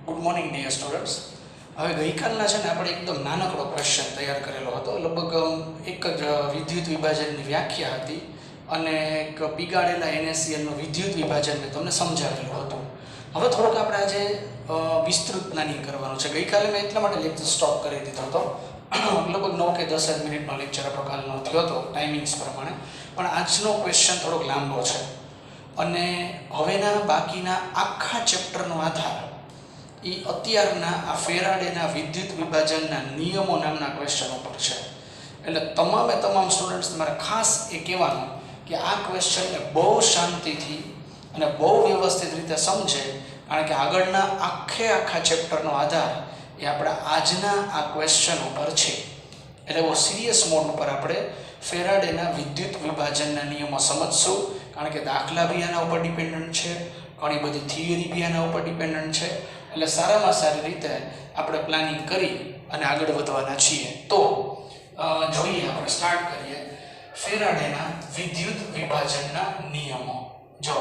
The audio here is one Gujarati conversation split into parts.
Good morning dear students. હવે ગઈકાલના છે ને આપણે એકદમ નાનકડો ક્વેશ્ચન તૈયાર કરેલો હતો. લગભગ એક જ વિદ્યુત વિભાજનની વ્યાખ્યા હતી અને એક પીગાડેલા NaClનું વિદ્યુત વિભાજન મેં તમને સમજાવેલું હતું. હવે થોડોક આપણે આજે વિસ્તૃત પ્લાનિંગ કરવાનું છે. ગઈકાલે મેં એટલા માટે લેક્ચર સ્ટોપ કરી દીધો હતો. લગભગ 9 કે 10 મિનિટનો લેક્ચર આપણો કાલનો થયો હતો ટાઈમિંગ્સ પ્રમાણે. પણ આજનો ક્વેશ્ચન થોડોક લાંબો છે અને હવેના બાકીના આખા ચેપ્ટરનો આધાર એ અત્યારના આ ફેરાડેના વિદ્યુત વિભાજનના નિયમો નામના ક્વેશ્ચન ઉપર છે. એટલે તમામ સ્ટુડન્ટ્સ તમારે ખાસ એ કહેવાનું કે આ ક્વેશ્ચનને બહુ શાંતિથી અને બહુ વ્યવસ્થિત રીતે સમજે, કારણ કે આગળના આખા ચેપ્ટરનો આધાર એ આપણા આજના આ ક્વેશ્ચન ઉપર છે. એટલે બહુ સિરિયસ મોડ ઉપર આપણે ફેરાડેના વિદ્યુત વિભાજનના નિયમો સમજશું, કારણ કે દાખલા બી આના ઉપર ડિપેન્ડન્ટ છે, ઘણી બધી થિયરી બી આના ઉપર ડિપેન્ડન્ટ છે. એટલે સારામાં સારી રીતે આપણે પ્લાનિંગ કરી અને આગળ વધવાના છીએ. તો જોઈએ, આપણે સ્ટાર્ટ કરીએ ફેરાડેના વિદ્યુત વિભાજનના નિયમો. જો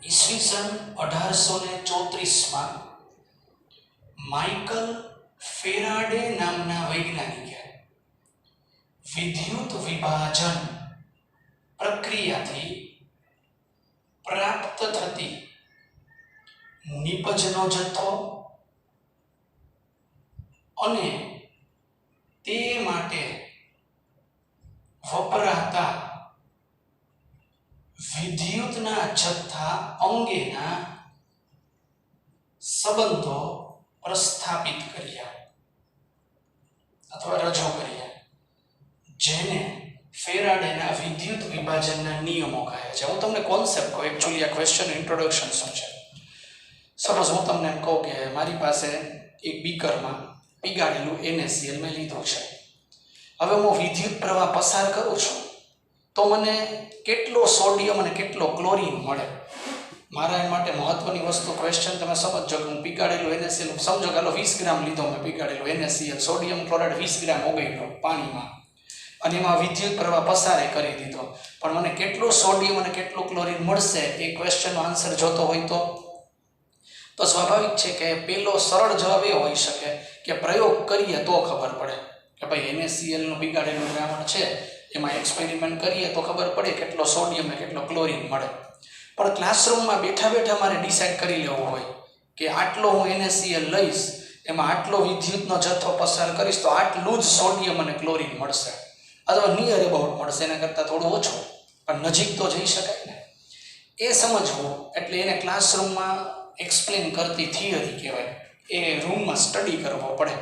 ઈસવીસન 1834માં માઇકલ ફેરાડે નામના વૈજ્ઞાનિકે વિદ્યુત વિભાજન પ્રક્રિયાથી પ્રાપ્ત થતી નિપજનો જથ્થો અને તે માટે વપરાતા વિદ્યુતના જથ્થા અંગેના સંબંધો પ્રસ્થાપિત કર્યા અથવા રજૂ કર્યા, જેને ફેરાડેના વિદ્યુત વિભાજનના નિયમો કહે છે. હું તમને કોન્સેપ્ટ કહું. એકચ્યુઅલી આ ક્વેશ્ચન ઇન્ટ્રોડક્શન શું છે. સપોઝ હું તમને એમ કહું કે મારી પાસે એક બીકરમાં પીગાડેલું NaCl મેં લીધું છે. હવે હું વિદ્યુત પ્રવાહ પસાર કરું છું તો મને કેટલો સોડિયમ અને કેટલો ક્લોરીન મળે. મારા એ માટે મહત્વની વસ્તુ ક્વેશ્ચન તમે સમજો કે હું પીગાડેલું NaCl સમજો કે 20 ગ્રામ લીધો મેં પીગાડેલું NaCl, સોડિયમ ક્લોરાઇડ 20 ગ્રામ ઓગાળ્યો પાણીમાં અને એમાં વિદ્યુત પ્રવાહ પસારે કરી દીધો, પણ મને કેટલું સોડિયમ અને કેટલું ક્લોરીન મળશે એ ક્વેશ્ચનનો આન્સર જોતો હોય તો સ્વાભાવિક છે કે પેલો સરળ જવાબ એ હોઈ શકે કે પ્રયોગ કરીએ તો ખબર પડે કે ભાઈ NaClનું પીગાડેલું દ્રાવણ છે, એમાં એક્સપેરિમેન્ટ કરીએ તો ખબર પડે કેટલો સોડિયમ અને કેટલો ક્લોરીન મળે. પણ ક્લાસરૂમમાં બેઠા મારે ડિસાઇડ કરી લેવું હોય કે આટલો હું NaCl લઈશ, એમાં આટલો વિદ્યુતનો જથ્થો પસાર કરીશ તો આટલું જ સોડિયમ અને ક્લોરીન મળશે, અથવા નિયર અબાઉટ મળશે, એના કરતાં થોડું ઓછું, પણ નજીક તો જઈ શકાય ને. એ સમજવું એટલે એને ક્લાસરૂમમાં એક્સપ્લેન કરતી થિયરી કહેવાય. એ રૂમમાં સ્ટડી કરવો પડે.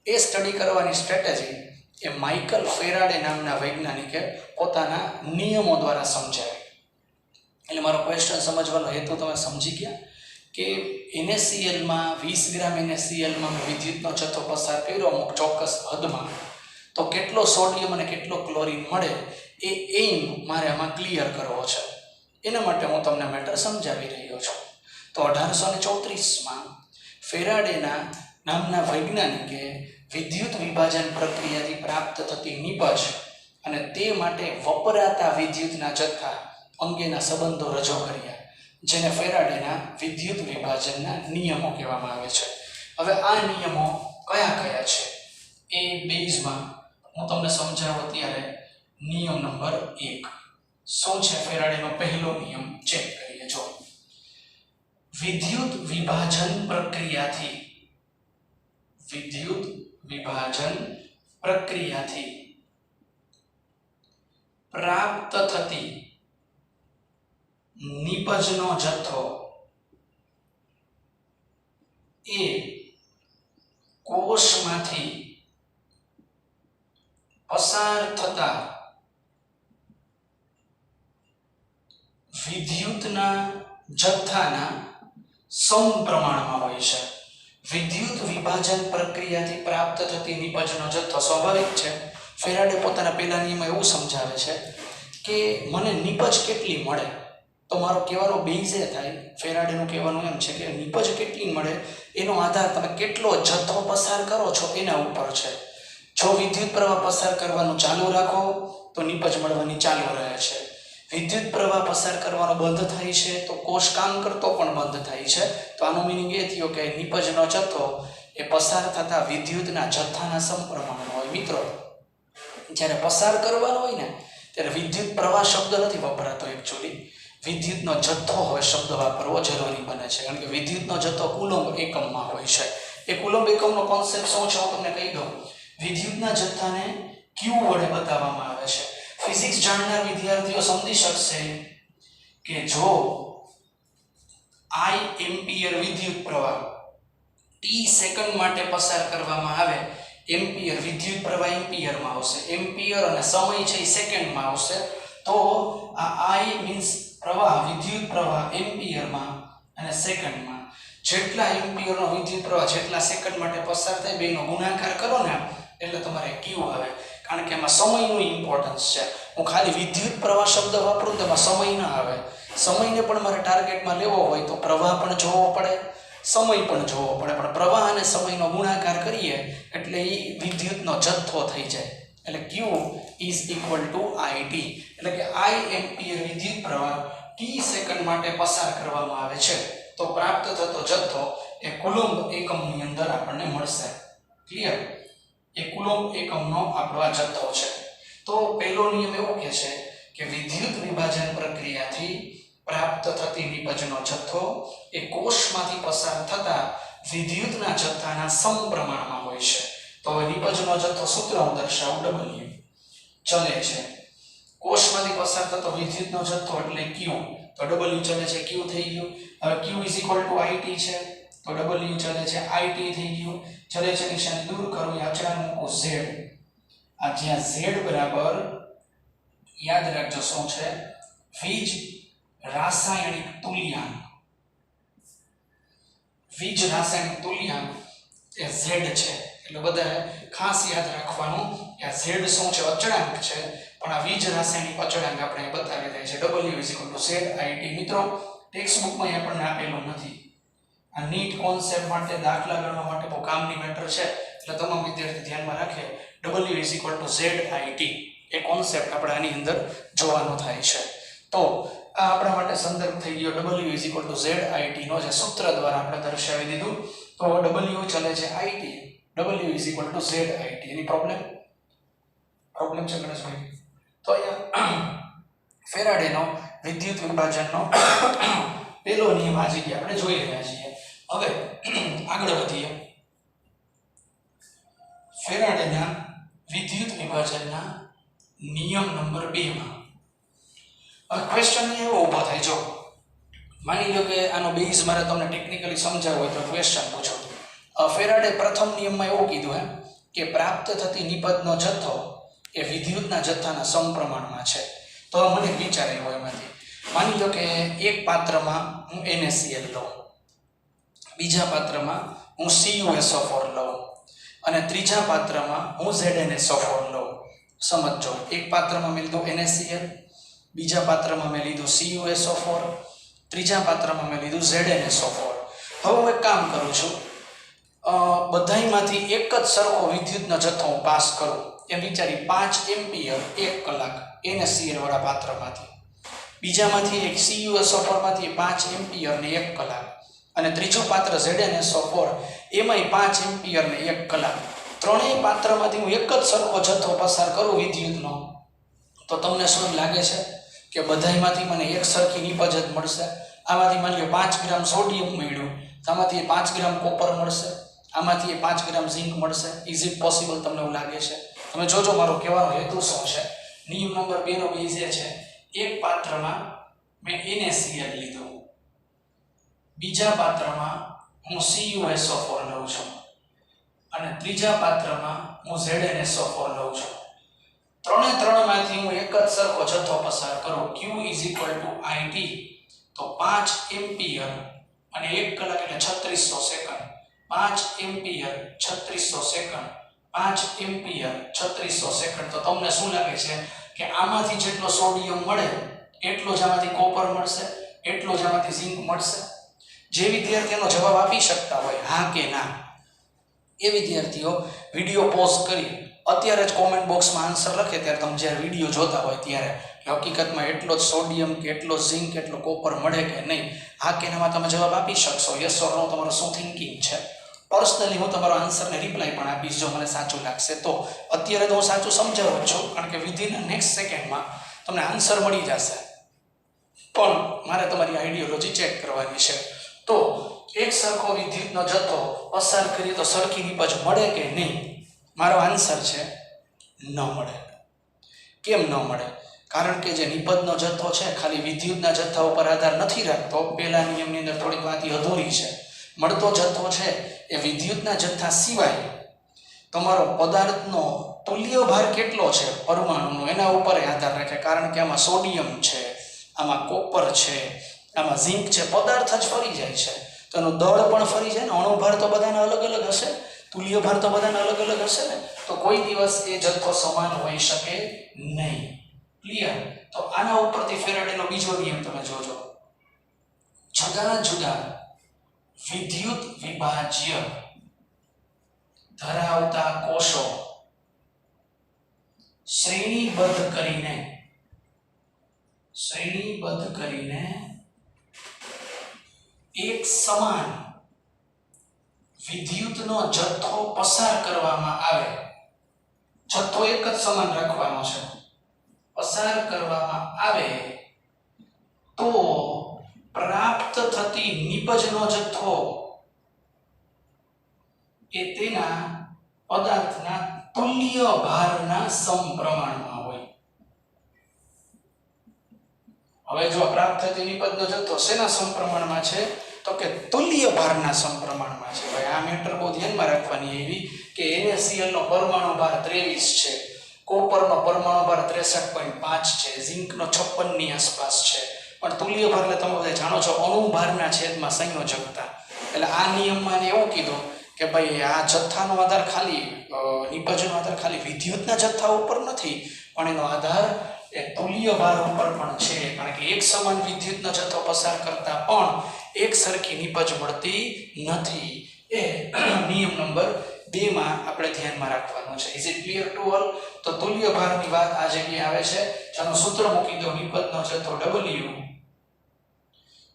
એ સ્ટડી કરવાની સ્ટ્રેટેજી એ માઇકલ ફેરાડે નામના વૈજ્ઞાનિકે પોતાના નિયમો દ્વારા સમજાવી. એટલે મારો ક્વેશ્ચન સમજવાનો હેતુ તમે સમજી ગયા કે NaClમાં 20 ગ્રામ NaClમાં વિદ્યુતનો જથ્થો પસાર કર્યો અમુક ચોક્કસ હદમાં તો કેટલો સોડિયમ અને કેટલો ક્લોરીન મળે એ એમ મારે આમાં ક્લિયર કરવો છે. એના માટે હું તમને મેટર સમજાવી રહ્યો છું. તો 1834માં ફેરાડેના નામના વૈજ્ઞાનિકે વિદ્યુત વિભાજન પ્રક્રિયાથી પ્રાપ્ત થતી નિપજ અને તે માટે વપરાતા વિદ્યુતના જથ્થા અંગેના સંબંધો રજૂ કર્યા, જેને ફેરાડેના વિદ્યુત વિભાજનના નિયમો કહેવામાં આવે છે. હવે આ નિયમો કયા કયા છે એ બેઝમાં હું તમને સમજાવું. ત્યારે નિયમ નંબર 1 શું છે? ફેરાડેનો પહેલો નિયમ ચેક કરીએ. જો વિદ્યુત વિભાજન પ્રક્રિયાથી પ્રાપ્ત થતી નિપજનો જથ્થો એ કોષમાંથી પસાર થતા વિદ્યુતના જથ્થાના સમપ્રમાણમાં હોય છે. વિદ્યુત વિભાજન પ્રક્રિયાથી પ્રાપ્ત થતી નિપજનો જથ્થો સ્વાભાવિક છે. ફેરાડે પોતાના પહેલા નિયમમાં એવું સમજાવે છે કે મને નિપજ કેટલી મળે, તો મારો કહેવાનો બેઝ એ થાય, ફેરાડેનું કહેવાનું એમ છે કે નિપજ કેટલી મળે એનો આધાર તમે કેટલો જથ્થો પસાર કરો છો એના ઉપર છે. જો વિદ્યુત પ્રવાહ પસાર કરવાનું ચાલુ રાખો તો નિપજ મળવાની ચાલુ રહે છે. વિદ્યુત પ્રવાહ પસાર કરવાનો બંધ થાય છે તો કોષ કામ કરતો પણ બંધ થાય છે. તો આનો મિનિંગ એ થયો કે નિપજનો જથ્થો એ પસાર થતા વિદ્યુતના જથ્થાના સમપ્રમાણનો હોય. મિત્રો જ્યારે પસાર કરવાનો હોય ને ત્યારે વિદ્યુત પ્રવાહ શબ્દ નથી વપરાતો. એકચ્યુઅલી વિદ્યુતનો જથ્થો હવે શબ્દ વાપરવો જરૂરી બને છે, કારણ કે વિદ્યુતનો જથ્થો કુલંબ એકમમાં હોય છે. એ કુલંબ એકમનો કોન્સેપ્ટ શું છે હું તમને કહી દઉં. વિદ્યુતના જથ્થાને ક્યુ વડે બતાવવામાં આવે છે. ફિઝિક્સ જાણનાર વિદ્યાર્થીઓ સમજી શકશે કે જો I એમ્પિયર વિદ્યુત પ્રવાહ t સેકન્ડ માટે પસાર કરવામાં આવે, એમ્પિયર વિદ્યુત પ્રવાહ એમ્પિયરમાં આવશે, એમ્પિયર અને સમય છે એ સેકન્ડમાં આવશે, તો આ I મીન્સ પ્રવાહ વિદ્યુત પ્રવાહ એમ્પિયરમાં અને સેકન્ડમાં જેટલા એમ્પિયરનો વિદ્યુત પ્રવાહ જેટલા સેકન્ડ માટે પસાર થાય બેનો ગુણાકાર કરો ને એટલે તમારે q આવે, કારણ કે એમાં સમયનું ઇમ્પોર્ટન્સ છે. હું ખાલી વિદ્યુત પ્રવાહ શબ્દ વાપરું તો એમાં સમય ના આવે. સમયને પણ મારે ટાર્ગેટમાં લેવો હોય તો પ્રવાહ પણ જોવો પડે, સમય પણ જોવો પડે, પણ પ્રવાહ અને સમયનો ગુણાકાર કરીએ એટલે એ વિદ્યુતનો જથ્થો થઈ જાય. એટલે q is equal to it, એટલે કે I એમ્પિયર વિદ્યુત પ્રવાહ t સેકન્ડ માટે પસાર કરવામાં આવે છે તો પ્રાપ્ત થતો જથ્થો એ કુલંબ એકમની અંદર આપણને મળશે. ક્લિયર? એ કુલંબ એકમનો આપણો આ જથ્થો છે. તો પહેલો નિયમ એવો કહે છે કે વિદ્યુત વિભાજન પ્રક્રિયાથી પ્રાપ્ત થતી નિપજનો જથ્થો એ કોષમાંથી પસાર થતા વિદ્યુતના જથ્થાના સમપ્રમાણમાં હોય છે. તો હવે નિપજનો જથ્થો સૂત્ર હું દર્શાવું. W ચલે છે, કોષમાંથી પસાર થતો વિદ્યુતનો જથ્થો એટલે q, તો W ચલે છે q થઈ ગયું. હવે q it છે તો W ચલે છે it થઈ ગયું. ચલે છે નિશાની દૂર કરું, અચળાંક મૂકું z. આ જ્યાં z બરાબર યાદ રાખજો શું છે? વીજ રાસાયણિક તુલ્યાંક. વીજ રાસાયણિક તુલ્યાંક એ z છે, એટલે બધાએ ખાસ યાદ રાખવાનું કે આ z શું છે? અચળાંક છે, પણ આ વીજ રાસાયણિક અચળાંક આપણે બતાવી દઈએ છે. W ZIT. મિત્રો ટેક્સ્ટ બુકમાં આપણને આપેલું નથી. આ નીટ કોન્સેપ્ટ માટે દાખલા ગણવા માટે બહુ કામની મેટર છે, એટલે તમામ વિદ્યાર્થી ધ્યાનમાં રાખે. W ZIT એ કોન્સેપ્ટ આપણે આની અંદર જોવાનો થાય છે. તો આ આપણા માટે સંદર્ભ થઈ ગયો. W ZIT નો જે સૂત્ર દ્વારા આપણે દર્શાવી દીધું. તો W ચલે છે IT, W ZIT. Any problem છે ગણેશભાઈ? તો અહીંયા ફેરાડેનો વિદ્યુત વિભાજનનો પહેલો નિયમ આ જગ્યાએ આપણે જોઈ રહ્યા છીએ. હવે આગળ વધીએ. ફેરાડેના વિદ્યુત વિભાજનના નિયમ નંબર 2 માં હવે ક્વેશ્ચન એવો ઊભો થાય. જો માની લો કે આનો બેઝ મારે તમને ટેકનિકલી સમજાવવો હોય તો ક્વેશ્ચન પૂછો. ફેરાડે પ્રથમ નિયમમાં એવું કીધું કે પ્રાપ્ત થતી નિપજનો જથ્થો એ વિદ્યુતના જથ્થાના સમપ્રમાણમાં છે. તો મને વિચાર આવ્યો એમાંથી. માની લો કે એક પાત્રમાં હું NaCl લઉં, બીજા પાત્રમાં હું CuSO4 લઉં અને ત્રીજા પાત્રમાં હું ZnSO4 લઉં. સમજો, એક પાત્રમાં મેં લીધું NaCl, બીજા પાત્રમાં મેં લીધું CuSO4, ત્રીજા પાત્રમાં મેં લીધું ZnSO4. હવે હું એક કામ કરું છું, બધાયમાંથી એક જ સરખો વિદ્યુતનો જથ્થો હું પાસ કરું એમ વિચારી 5 એમ્પિયર 1 કલાક NaCl વાળા પાત્રમાંથી, બીજામાંથી એક CuSO4 માંથી 5 એમ્પિયર ને 1 કલાક, અને ત્રીજું પાત્ર ZnSO4 એમાંય 5 એમ્પિયર ને 1 કલાક. ત્રણેય પાત્રમાંથી હું એક જ સરખો જથ્થો પસાર કરું વિદ્યુતનો, તો તમને શું લાગે છે કે બધાયમાંથી મને એક સરખી નિપજ જ મળશે? આમાંથી માની લો 5 ગ્રામ સોડિયમ મળ્યું, આમાંથી 5 ગ્રામ કોપર મળશે, આમાંથી 5 ગ્રામ ઝિંક મળશે. Is it possible? તમને એવું લાગે છે? તમે જોજો મારો કહેવાનો હેતુ શું છે. નિયમ નંબર 2 નો બેઝ એ છે, એક પાત્રમાં મેં NaCl લીધું, બીજા પાત્રમાં હું CuSO4 લઉં છું અને ત્રીજા પાત્રમાં હું ZnSO4 લઉં છું. ત્રણેયમાંથી હું એક જ સરખો જથ્થો પસાર કરું, Q IT, તો 5 એમ્પિયર અને 1 કલાક એટલે 3600 second. 5 ampere 3600 second, 5 ampere 3600 second. તો તમને શું લાગે છે કે આમાંથી જેટલો સોડિયમ મળે એટલો જ આમાંથી કોપર મળશે, એટલો જ આમાંથી ઝિંક મળશે? જે વિદ્યાર્થીનો જવાબ આપી શકતા હોય હા કે ના, એ વિદ્યાર્થીઓ વિડિયો પોઝ કરી અત્યારે જ કોમેન્ટ બોક્સમાં આન્સર લખે ત્યારે તમે જ્યારે વિડીયો જોતા હોય ત્યારે હકીકતમાં એટલો જ સોડિયમ કે એટલો ઝિંક કે એટલો કોપર મળે કે નહીં, હા કે એનામાં તમે જવાબ આપી શકશો. યસ ઓર નો તમારું શું થિંકિંગ છે. પર્સનલી હું તમારો આન્સરને રિપ્લાય પણ આપીશ જો મને સાચું લાગશે તો. અત્યારે તો હું સાચું સમજાવું છું કારણ કે વિધિન નેક્સ્ટ સેકન્ડમાં તમને આન્સર મળી જશે, પણ મારે તમારી આઈડિયોલોજી ચેક કરવાની છે. તો એક સરખો વિદ્યુતનો જથ્થો પસાર કરીએ તો સરખી નીપજ મળે કે નહીં? મારો આન્સર છે ન મળે. કેમ ન મળે? કારણ કે જે નિપજનો જથ્થો છે ખાલી વિદ્યુતના જથ્થા ઉપર આધાર નથી રાખતો. પહેલા નિયમની અંદર થોડીક વાત અધૂરી છે. મળતો જથ્થો છે એ વિદ્યુતના જથ્થા સિવાય તમારો પદાર્થનો તુલ્ય ભાર કેટલો છે પરમાણુનો એના ઉપર આધાર રાખે. કારણ કે આમાં સોડિયમ છે, આમાં કોપર છે, આમાં ઝિંક છે, પદાર્થ જ ફરી જાય છે તો એનું દળ પણ ફરી જાય ને. અણુભાર તો બધાના અલગ અલગ હશે, તુલ્ય ભાર તો બધાના અલગ અલગ હશે ને, તો કોઈ દિવસ એ જથ્થો સમાન હોઈ શકે નહીં. ક્લિયર? તો આના ઉપરથી ફેરાડેનો બીજો નિયમ તમે જોજો. જુદા જુદા વિદ્યુત વિભાજ્ય ધરાવતા કોષો શ્રેણીબદ્ધ કરીને એક સમાન વિદ્યુતનો જથ્થો પસાર કરવામાં આવે. જથ્થો એક જ સમાન રાખવાનો છે. પસાર કરવામાં આવે તો પ્રાપ્ત થતી નિપજનો જથ્થો એ તેના પદાર્થના તુલ્ય ભારના સમપ્રમાણમાં હોય. હવે જો પ્રાપ્ત થતી નિપજનો જથ્થો શેના સમપ્રમાણમાં છે? તો કે તુલ્ય ભારના સમપ્રમાણમાં છે. ભાઈ આ મેટર બહુ ધ્યાનમાં રાખવાની એવી કે NaCl નો પરમાણુ ભાર 23 છે, કોપરનો પરમાણુ ભાર 63.5 છે, ઝિંકનો 56 ની આસપાસ છે. પણ તુલ્ય ભાર એટલે તમે બધા જાણો છો અણુ ભારના છેદમાં સંયોજકતા. એટલે આ નિયમમાં એવું કીધું કે ભાઈ આ જથ્થાનો આધાર ખાલી નિપજનો આધાર ખાલી વિદ્યુતના જથ્થા ઉપર નથી, પણ એનો આધાર એ તુલ્ય ભાર ઉપર પણ છે. કારણ કે એક સમાન વિદ્યુતનો જથ્થો પસાર કરતા પણ એક સરખી નિપજ મળતી નથી. એ નિયમ નંબર 2 માં આપણે ધ્યાનમાં રાખવાનું છે. Is it clear to all? તો તુલ્ય ભારની વાત આ જગ્યાએ આવે છે. જેનું સૂત્ર મૂકી દો, નિપજનો જથ્થો W,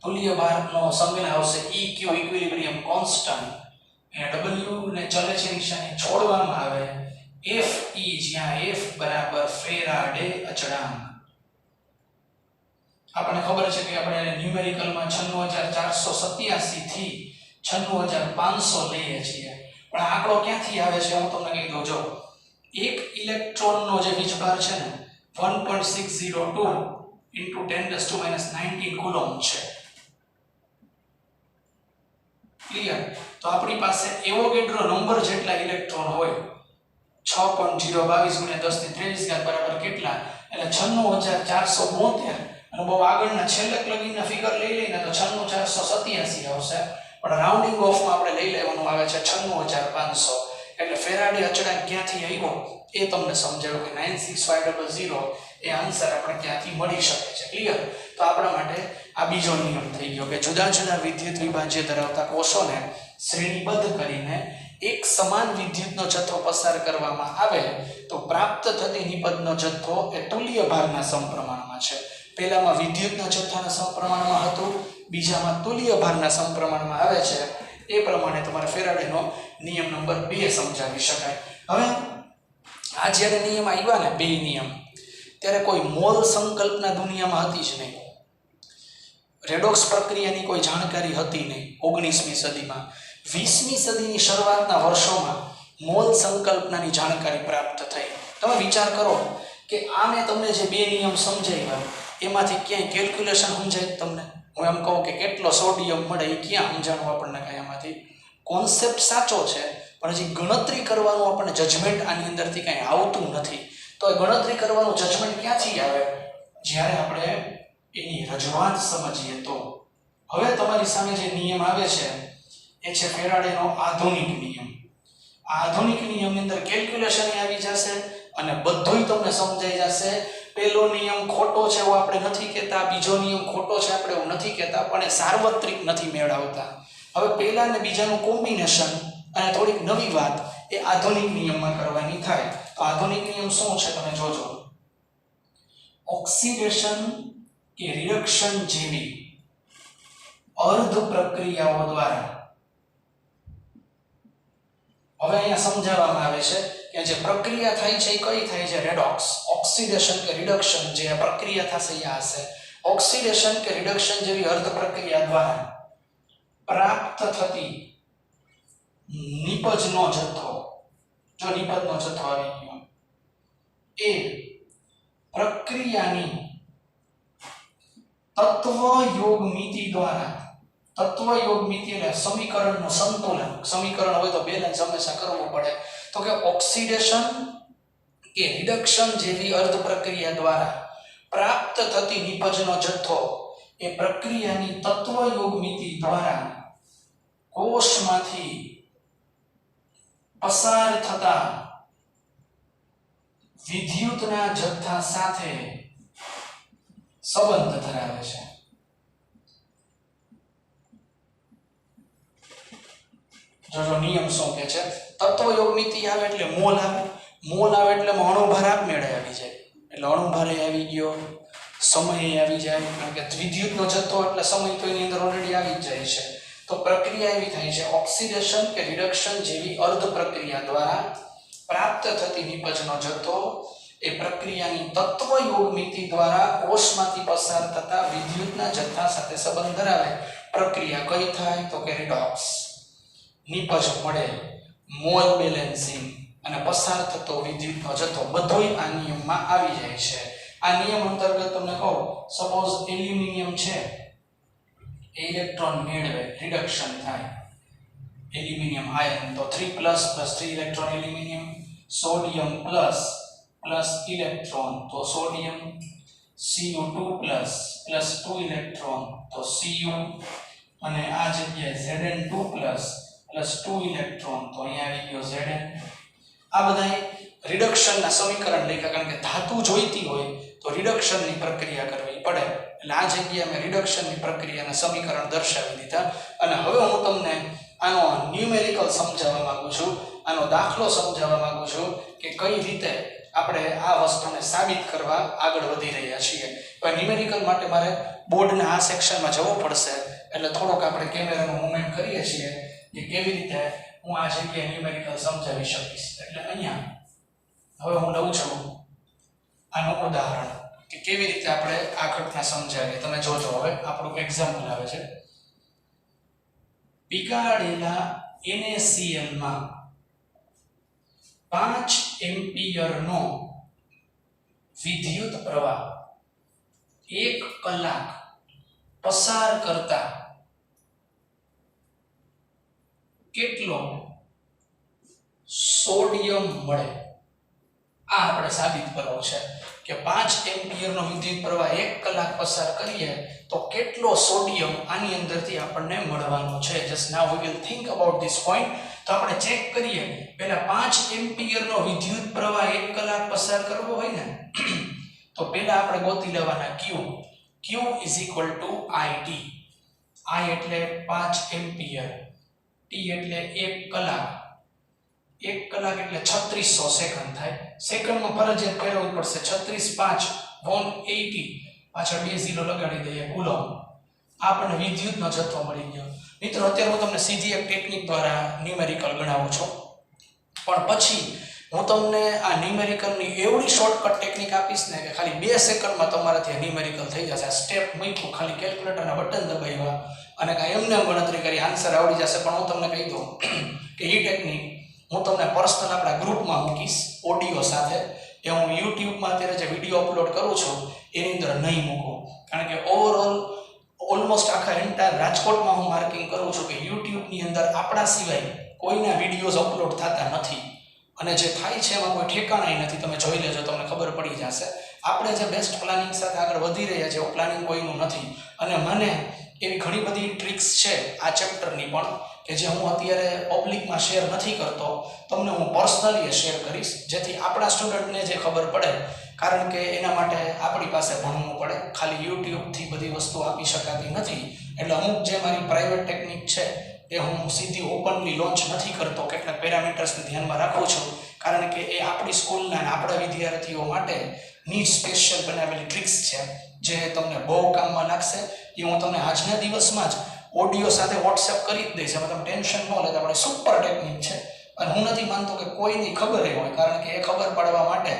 તુલ્ય ભારનો સંજ્ઞા આવશે EQ ઇક્વિલિબ્રિયમ કોન્સ્ટન્ટ, અને W ને ચલે છે નિશાની છોડવામાં આવે Fe, જ્યાં F બરાબર ફેરાડે અચળાંક. આપણને ખબર છે કે આપણે ન્યુમેરિકલમાં 96487 થી 96500 લઈએ છીએ, પણ આ આંકડો ક્યાંથી આવે છે હું તમને કહી દઉં. જો એક ઇલેક્ટ્રોનનો જે વીજભાર છે ને 1.602 × 10⁻⁹ કુલોમ્બ છે. ક્લિયર? તો આપણી પાસે એવોગેડ્રો નંબર જેટલા ઇલેક્ટ્રોન હોય 6.022 × 10⁻³ બરાબર કેટલા? એટલે 96472. અને બહુ આગળના છેલ્લે લગીના ફિગર લઈ લઈને તો 96487 આવશે, પણ રાઉન્ડિંગ ઓફમાં આપણે લઈ લેવાનું આવે છે 96500. એટલે ફેરાડે અચળાંક ક્યાંથી આવ્યો એ તમને સમજાવ્યું કે 96500 એ આન્સર આપણે ક્યાંથી મળી શકે છે. ક્લિયર? તો આપણા માટે આ બીજો નિયમ થઈ ગયો કે જુદા જુદા વિદ્યુત વિભાજ્ય ધરાવતા કોષોને શ્રેણીબદ્ધ કરીને એક સમાન વિદ્યુતનો જથ્થો પસાર કરવામાં આવે તો પ્રાપ્ત થતી નિપજનો જથ્થો એ તુલ્ય ભારના સમપ્રમાણમાં છે. પહેલામાં વિદ્યુતના જથ્થાના સમપ્રમાણમાં હતું, બીજામાં તુલ્ય ભારના સમપ્રમાણમાં આવે છે. એ પ્રમાણે તમારે ફેરાડેનો નિયમ નંબર 2 સમજાવી શકાય. હવે આ જ્યારે નિયમ આવ્યા ને 2 નિયમ, ત્યારે કોઈ મોલ સંકલ્પના દુનિયામાં હતી જ નહીં. રેડોક્સ પ્રક્રિયાની કોઈ જાણકારી હતી નહીં 19મી સદીમાં. 20મી સદીની શરૂઆતના વર્ષોમાં મોલ સંકલ્પનાની જાણકારી પ્રાપ્ત થઈ. તમે વિચાર કરો કે આને તમને જે 2 નિયમ સમજાવ્યા એમાંથી ક્યાંય કેલ્ક્યુલેશન સમજાય તમને? હું એમ કહું કે કેટલો સોડિયમ મળે એ ક્યાં સમજાણું આપણને કાંઈ એમાંથી? કોન્સેપ્ટ સાચો છે પણ હજી ગણતરી કરવાનું આપણને જજમેન્ટ આની અંદરથી કાંઈ આવતું નથી. તો એ ગણતરી કરવાનું જજમેન્ટ ક્યાંથી આવે? જ્યારે આપણે એની રજૂઆત સમજીએ તો. હવે તમારી સામે જે નિયમ આવે છે એ છે ફેરાડેનો આધુનિક નિયમ. આ આધુનિક નિયમની અંદર કેલ્ક્યુલેશન આવી જશે અને બધુંય તમને સમજાઈ જશે. પહેલો નિયમ ખોટો છે એવું આપણે નથી કહેતા, બીજો નિયમ ખોટો છે આપણે એવું નથી કહેતા, પણ એ સાર્વત્રિક નથી મેળવતા. હવે પહેલા અને બીજાનું કોમ્બિનેશન અને થોડીક નવી વાત એ આધુનિક નિયમમાં કરવાની થાય. તો તો આધુનિક નિયમ શું છે તમે જોજો. ઓક્સિડેશન કે રિડક્શન જેવી અર્ધ પ્રક્રિયાઓ દ્વારા, હવે અહીંયા સમજાવવામાં આવે છે કે જે પ્રક્રિયા થાય છે એ કઈ થાય છે? રેડોક્સ. ઓક્સિડેશન કે રિડક્શન જે પ્રક્રિયા થશે એ હશે. ઓક્સિડેશન કે રિડક્શન જેવી અર્ધ પ્રક્રિયા દ્વારા પ્રાપ્ત થતી નિપજનો જથ્થો, જો નિપજનો જથ્થો આવી ગયો, એ પ્રક્રિયાની તત્વયોગ મિતિ દ્વારા, તત્વયોગ મિતિ એટલે સમીકરણનું સંતુલન, સમીકરણ હોય તો બેલેન્સ હંમેશા કરવું પડે, તો કે ઓક્સિડેશન કે રિડક્શન જેવી અર્ધ પ્રક્રિયા દ્વારા પ્રાપ્ત થતી નિપજનો જથ્થો એ પ્રક્રિયાની તત્વયોગ મિતિ દ્વારા કોષમાંથી પસાર થતા વિદ્યુતના જથ્થા સાથે સંબંધ ધરાવે છે. જો નિયમ શું કે છે? તત્વયોગ મિતિ આવે એટલે મોલ આવે, મોલ આવે એટલે અણુભાર આપમેળે આવી જાય, એટલે અણુભારે આવી ગયો, સમય આવી જાય, કારણ કે વિદ્યુતનો જથ્થો એટલે સમય તો એની અંદર ઓલરેડી આવી જ જાય છે. તો પ્રક્રિયા એવી થાય છે ઓક્સિડેશન કે રિડક્શન જેવી અર્ધ પ્રક્રિયા દ્વારા પ્રાપ્ત થતી નિપજનો જથ્થો એ પ્રક્રિયાની તત્વયોગ મિતિ દ્વારા કોષમાંથી પસાર થતા વિદ્યુતના જથ્થા સાથે સંબંધ ધરાવે. પ્રક્રિયા કઈ થાય? તો કે રિડોક્સ. નિપજ મળે, મોલ બેલેન્સિંગ અને પસાર થતો વિદ્યુતનો જથ્થો બધુંય આ નિયમમાં આવી જાય છે. આ નિયમ અંતર્ગત તમને કહું, સપોઝ એલ્યુમિનિયમ છે, ઇલેક્ટ્રોન મેળવે, રિડક્શન થાય, એલ્યુમિનિયમ આયન, તો 3+ + 3 electron aluminium, sodium plus electron તો સોડિયમ, Cu2+ + 2 ઇલેક્ટ્રોન તો Cu, અને આ જગ્યાએ Zn2+ + 2 ઇલેક્ટ્રોન તો અહીંયા આવી ગયો Zn. આ બધા રિડક્શનના સમીકરણ લખ્યા, કારણ કે ધાતુ જોઈતી હોય તો રિડક્શનની પ્રક્રિયા કરવી પડે, એટલે આ જગ્યાએ મેં રિડક્શનની પ્રક્રિયાના સમીકરણ દર્શાવી દીધા. અને હવે હું તમને આનો ન્યુમેરિકલ સમજાવવા માંગુ છું, આનો દાખલો સમજાવવા માંગુ છું કે કઈ રીતે આપણે આ વસ્તુને સાબિત કરવા આગળ વધી રહ્યા છીએ. હવે ન્યુમેરિકલ માટે મારે બોર્ડના આ સેક્શનમાં જવું પડશે, એટલે થોડોક આપણે કેમેરાનું મૂવમેન્ટ કરીએ છીએ કે કેવી રીતે હું આ જગ્યાએ ન્યુમેરિકલ સમજાવી શકીશ. એટલે અહીંયા હવે હું લઉં છું આનું ઉદાહરણ કે કેવી રીતે આપણે આ ઘટના સમજાવીએ. તમે જોજો, હવે આપણું એક્ઝામ્પલ આવે છે. પીગાડેલા NaCl માં 5 એમ્પિયરનો વિદ્યુત પ્રવાહ 1 કલાક પસાર કરતા કેટલો સોડિયમ મળે? આ આપણે સાબિત કરવું છે કે 5 એમ્પિયરનો વિદ્યુત પ્રવાહ 1 કલાક પસાર કરીએ તો કેટલો સોડિયમ આની અંદરથી આપણને મળવાનો છે. Just now we will think about this point. તો આપણે ચેક કરીએ, પહેલા 5 એમ્પિયરનો વિદ્યુત પ્રવાહ 1 કલાક પસાર કરવો હોય ને તો પહેલા આપણે ગોતી લેવાના Q. Q = IT. I એટલે 5 એમ્પિયર, T એટલે 1 કલાક, 1 કલાક એટલે 3600 સેકન્ડ થાય. સેકન્ડમાં ફરજિયાત ફેરવવું પડશે. 36 5 180, પાછળ 2 0 લગાડી દઈએ, કુલમ. આપણને વિદ્યુતનો જથ્થો મળી ગયો. મિત્રો, અત્યારે હું તમને સીધી એક ટેકનિક દ્વારા ન્યુમેરિકલ ગણાવું છું, પણ પછી હું તમને આ ન્યુમેરિકલની એવડી શોર્ટકટ ટેકનિક આપીશ ને કે ખાલી 2 સેકન્ડમાં તમારાથી આ ન્યુમેરિકલ થઈ જશે. આ સ્ટેપ મૂક્યું, ખાલી કેલ્ક્યુલેટરના બટન દબાવ્યા અને કાંઈ એમને ગણતરી કરી આન્સર આવડી જશે. પણ હું તમને કહી દઉં કે એ ટેકનિક હું તમને પર્સનલ આપણા ગ્રુપમાં મૂકીશ ઓડિયો સાથે. એ હું યુટ્યુબમાં અત્યારે જે વિડીયો અપલોડ કરું છું એની અંદર નહીં મૂકું, કારણ કે ઓવરઓલ ઓલમોસ્ટ આખા એન્ટાયર રાજકોટમાં હું માર્કિંગ કરું છું કે યુટ્યુબની અંદર આપણા સિવાય કોઈના વિડીયોઝ અપલોડ થતા નથી, અને જે થાય છે એમાં કોઈ ઠેકાણાય નથી. તમે જોઈ લેજો, તમને ખબર પડી જશે. આપણે જે બેસ્ટ પ્લાનિંગ સાથે આગળ વધી રહ્યા છીએ એવું પ્લાનિંગ કોઈનું નથી. અને મને એવી ઘણી બધી ટ્રિક્સ છે આ ચેપ્ટરની પણ કે જે હું અત્યારે પબ્લિકમાં શેર નથી કરતો, તમને હું પર્સનલી શેર કરીશ, જેથી આપણા સ્ટુડન્ટને જે ખબર પડે. કારણ કે એના માટે આપણી પાસે ભણવું પડે, ખાલી યુટ્યુબથી બધી વસ્તુ આપી શકાતી નથી. એટલે અમુક જે મારી પ્રાઇવેટ ટેકનિક છે એ હું સીધી ઓપનલી લોન્ચ નથી કરતો, કેટલાક પેરામીટર્સને ધ્યાનમાં રાખું છું, કારણ કે એ આપણી સ્કૂલના અને આપણા વિદ્યાર્થીઓ માટે નીડ સ્પેશિયલ બનાવેલી ટ્રિક્સ છે જે તમને બહુ કામમાં લાગશે. એ હું તમને આજના દિવસમાં જ ઓડિયો સાથે વોટ્સએપ કરી જ દઈશ, એમાં તમે ટેન્શન ન લેતા. આપણે સુપર ટેકનિક છે અને હું નથી માનતો કે કોઈની ખબર એ હોય, કારણ કે એ ખબર પાડવા માટે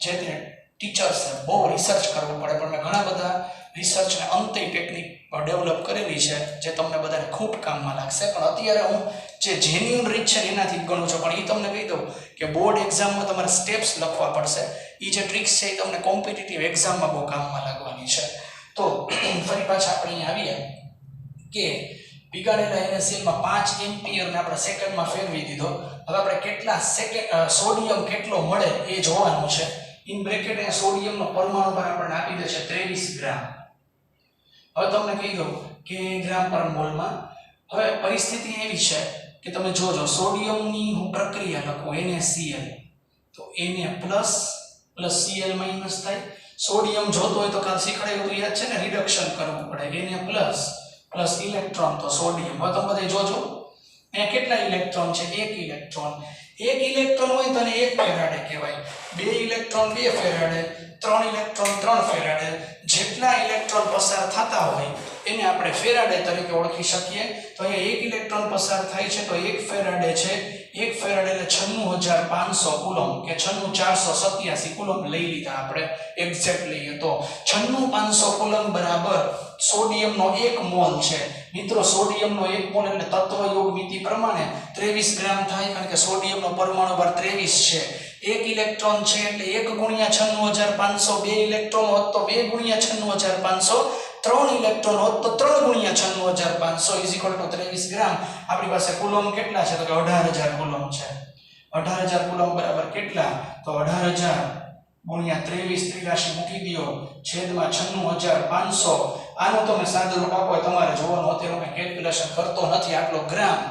જે તે ટીચર્સે બહુ રિસર્ચ કરવું પડે. પણ મેં ઘણા બધા રિસર્ચને અંતે ટેકનિક ડેવલપ કરેલી છે જે તમને બધાને ખૂબ કામમાં લાગશે. પણ અત્યારે હું જે જેન્યુઅન રીત છે એનાથી જ ગણું છું. પણ એ તમને કહી દઉં કે બોર્ડ એક્ઝામમાં તમારે સ્ટેપ્સ લખવા પડશે. એ જે ટ્રિક્સ છે એ તમને કોમ્પિટિટિવ એક્ઝામમાં બહુ કામમાં લાગવાની છે. તો ફરી પાછા આપણે અહીંયા આવીએ કે પીગાડેલા NaClમાં 5 એમ્પિયરને આપણે સેકન્ડમાં ફેરવી દીધો. હવે આપણે કેટલા સેકન્ડ સોડિયમ કેટલો મળે એ જોવાનું છે. ઇન બ્રેકેટ એ સોડિયમનો પરમાણુ ભાર આપણને આપી દે છે 23 ગ્રામ. હવે તમને કહી દઉં કે ગ્રામ પર મોલમાં. હવે પરિસ્થિતિ એવી છે કે તમે જોજો, સોડિયમની હું પ્રક્રિયા લખું NaCl, તો Na પ્લસ Cl માઇનસ થાય. સોડિયમ જોતો હોય તો કાલ શીખડાયું તો યાદ છે ને, રિડક્શન કરવું પડે. Na પ્લસ ઇલેક્ટ્રોન તો સોડિયમ. હવે તમે બધા જોજો અહીંયા કેટલા ઇલેક્ટ્રોન છે? 1 ઇલેક્ટ્રોન. 1 ઇલેક્ટ્રોન હોય તો એને 1 ફેરાડે કહેવાય. 2 ઇલેક્ટ્રોન 2 ફેરાડે, 3 ઇલેક્ટ્રોન 3 ફેરાડે. જેટલા ઇલેક્ટ્રોન પસાર થતા હોય એને આપણે ફેરાડે તરીકે ઓળખી શકીએ. તો અહીંયા 1 ઇલેક્ટ્રોન પસાર થાય છે તો 1 ફેરાડે છે. 1 ફેરાડે એટલે 96500 કુલમ કે 96487 કુલમ લઈ લીધા આપણે એક્ઝેક્ટ લઈએ તો 96500 કુલમ બરાબર સોડિયમનો 1 મોલ છે. મિત્રો સોડિયમનો 1 મોલ એટલે તત્વ યોગ મિતિ પ્રમાણે 23 ગ્રામ થાય, કારણ કે સોડિયમનો પરમાણુ ભાર 23 છે. 1 ઇલેક્ટ્રોન છે એટલે 1 ગુણ્યા 96500. 2 ઇલેક્ટ્રોન હોત તો 2 ગુણ્યા 96500. 3 ઇલેક્ટ્રોન હોત તો 3 ગુણ્યા 96500 ઇઝ ઇક્વલ ટુ 23 ગ્રામ. આપણી પાસે કુલમ કેટલા છે? તો કે 18000 કુલમ છે. 18000 કુલમ બરાબર કેટલા? તો 18000 ગુણ્યા 23 ત્રિરાશી મૂકી દો છેદમાં 96500. આનું તમે સાદું રૂપ આપો, તમારે જોવાનું. અત્યારે મેં કેલ્ક્યુલેશન કરતો નથી. આટલો ગ્રામ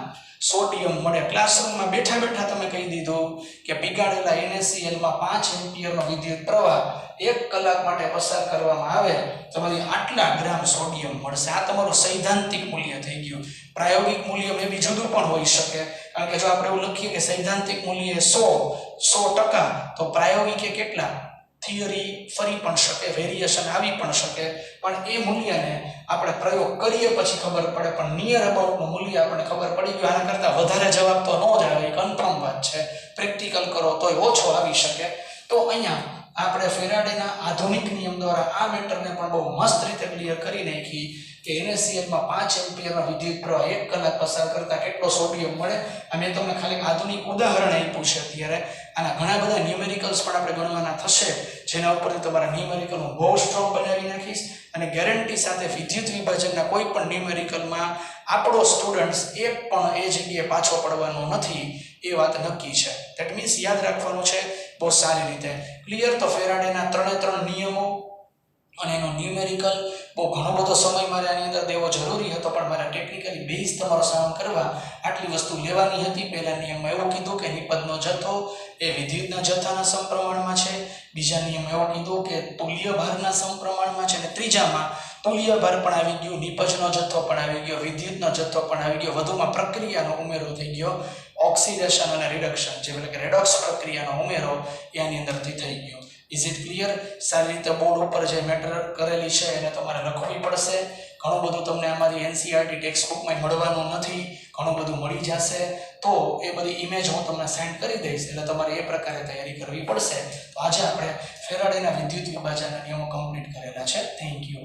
સોડિયમ મળે. ક્લાસરૂમમાં બેઠા બેઠા તમે કહી દીધું કે પીગાડેલા NaClમાં 5 એમ્પિયરનો વિદ્યુત પ્રવાહ 1 કલાક માટે પસાર કરવામાં આવે તો પછી આટલા ગ્રામ સોડિયમ મળશે. આ તમારું સૈદ્ધાંતિક મૂલ્ય થઈ ગયું. પ્રાયોગિક મૂલ્ય એ બી જુદું પણ હોઈ શકે, કારણ કે જો આપણે એવું લખીએ કે સૈદ્ધાંતિક મૂલ્ય 100% તો પ્રાયોગિક કેટલા? થિયરી ફરી પણ શકે, વેરિએશન આવી પણ શકે, પણ એ મૂલ્યને આપણે પ્રયોગ કરીએ પછી ખબર પડે. પણ નિયર અબાઉટનું મૂલ્ય આપણે ખબર પડી ગયું. આના કરતાં વધારે જવાબ તો ન જ આવે, કન્ફર્મ વાત છે. પ્રેક્ટિકલ કરો તોય ઓછો આવી શકે. તો અહીંયા આપણે ફેરાડેના આધુનિક નિયમ દ્વારા આ મેટરને પણ બહુ મસ્ત રીતે ક્લિયર કરી નાખી કે NaClમાં 5 એમ્પિયરનો વિદ્યુત પ્રવાહ 1 કલાક પસાર કરતા કેટલો સોડિયમ મળે. અને તમને ખાલી આધુનિક ઉદાહરણ આપ્યું છે. અત્યારે આના ઘણા બધા ન્યુમેરિકલ્સ પણ આપણે ગણવાના થશે, જેના ઉપરથી તમારા ન્યુમેરિકલ હું બહુ સ્ટ્રોંગ બનાવી નાખીશ. અને ગેરંટી સાથે વિદ્યુત વિભાજનના કોઈ પણ ન્યુમેરિકલમાં આપણો સ્ટુડન્ટ્સ એક પણ એ જગ્યાએ પાછો પડવાનો નથી, એ વાત નક્કી છે. ધેટ મીન્સ યાદ રાખવાનું છે બહુ સારી રીતે. ક્લિયર? તો ફેરાડેના 3 નિયમો અને એનો ન્યુમેરિકલ બહુ ઘણો બધો સમય મારે આની અંદર દેવો જરૂરી હતો, પણ મારા ટેકનિકલી બેઝ તમારો સહન કરવા આટલી વસ્તુ લેવાની હતી. પહેલા નિયમમાં એવું કીધું કે નિપજનો જથ્થો એ વિદ્યુતના જથ્થાના સમપ્રમાણમાં છે. બીજા નિયમમાં એવું કીધું કે તુલ્ય ભારના સમપ્રમાણમાં છે. અને ત્રીજામાં તુલ્ય ભાર પણ આવી ગયું, નિપજનો જથ્થો પણ આવી ગયો, વિદ્યુતનો જથ્થો પણ આવી ગયો, વધુમાં પ્રક્રિયાનો ઉમેરો થઈ ગયો. ઓક્સિડેશન અને રિડક્શન, જે એટલે કે રેડોક્સ પ્રક્રિયાનો ઉમેરો એની અંદરથી થઈ ગયો. Is it clear? સારી રીતે બોર્ડ ઉપર જે મેટર કરેલી છે એને તમારે લખવી પડશે. ઘણું બધું તમને આમાંથી NCERT ટેક્સ્ટબુકમાં મળવાનું નથી, ઘણું બધું મળી જશે. તો એ બધી ઇમેજ હું તમને સેન્ડ કરી દઈશ, એટલે તમારે એ પ્રકારે તૈયારી કરવી પડશે. તો આજે આપણે ફેરાડેના વિદ્યુત વિભાજનના નિયમો કમ્પ્લીટ કરેલા છે. Thank you.